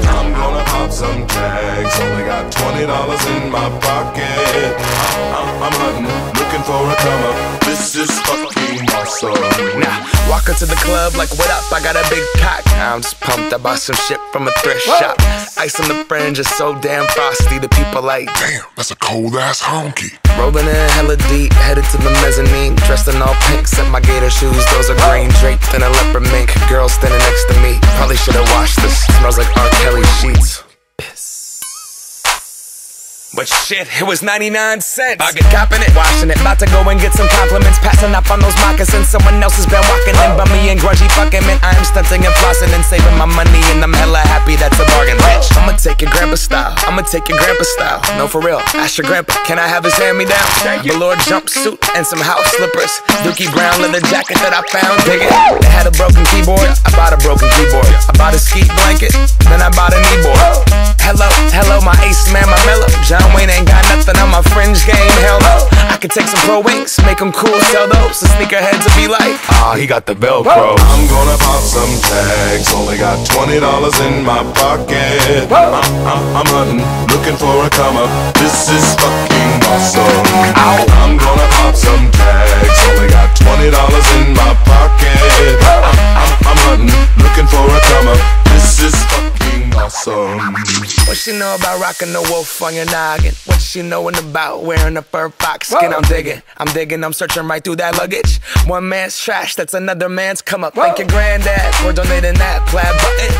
I'm gonna pop some tags, only got $20 in my pocket. I'm hunting, looking for a come up. This is fucking awesome. Now, walk into the club like, what up? I got a big cock. I'm just pumped, I bought some shit from a thrift shop. Ice on the fringe is so damn frosty, the people like, damn, that's a cold ass honky. Rolling in hella deep, headed to the mezzanine. Dressed in all pink, set my gator shoes, those are green. Draped in a leopard mink, girl standing next to me. Probably should've washed this, smells like R. Kelly sheets. But shit, it was 99 cents. I get copping it, washing it, about to go and get some compliments. Passing up on those moccasins, someone else has been walking in. Bummy and grungy fucking man, I am stunting and flossing and saving my money, and I'm hella happy that's a bargain, bitch. I'ma take your grandpa style, I'ma take your grandpa style. No, for real, ask your grandpa, can I have his hand-me-down? Velour jumpsuit and some house slippers. Dookie brown leather jacket that I found, dig it. They had a broken keyboard, I bought a broken keyboard. I bought a ski blanket, then I bought a kneeboard. Hello, my ace man, my mellow. John Wayne ain't got nothing on my fringe game, hell no. I could take some pro wings, make them cool, sell those. The sneakerheads will be like, ah, he got the Velcro. I'm gonna pop some tags, only got $20 in my pocket. I'm hunting, looking for a come up. This is fucking awesome. I'm gonna pop some tags, only got $20 in my pocket. I'm hunting, looking for a come up. This is fucking awesome. What she know about rocking the wolf on your noggin? What she knowin' about wearing a fur fox skin? I'm digging, I'm searching right through that luggage. One man's trash, that's another man's come up. Thank your granddad for donating that plaid button.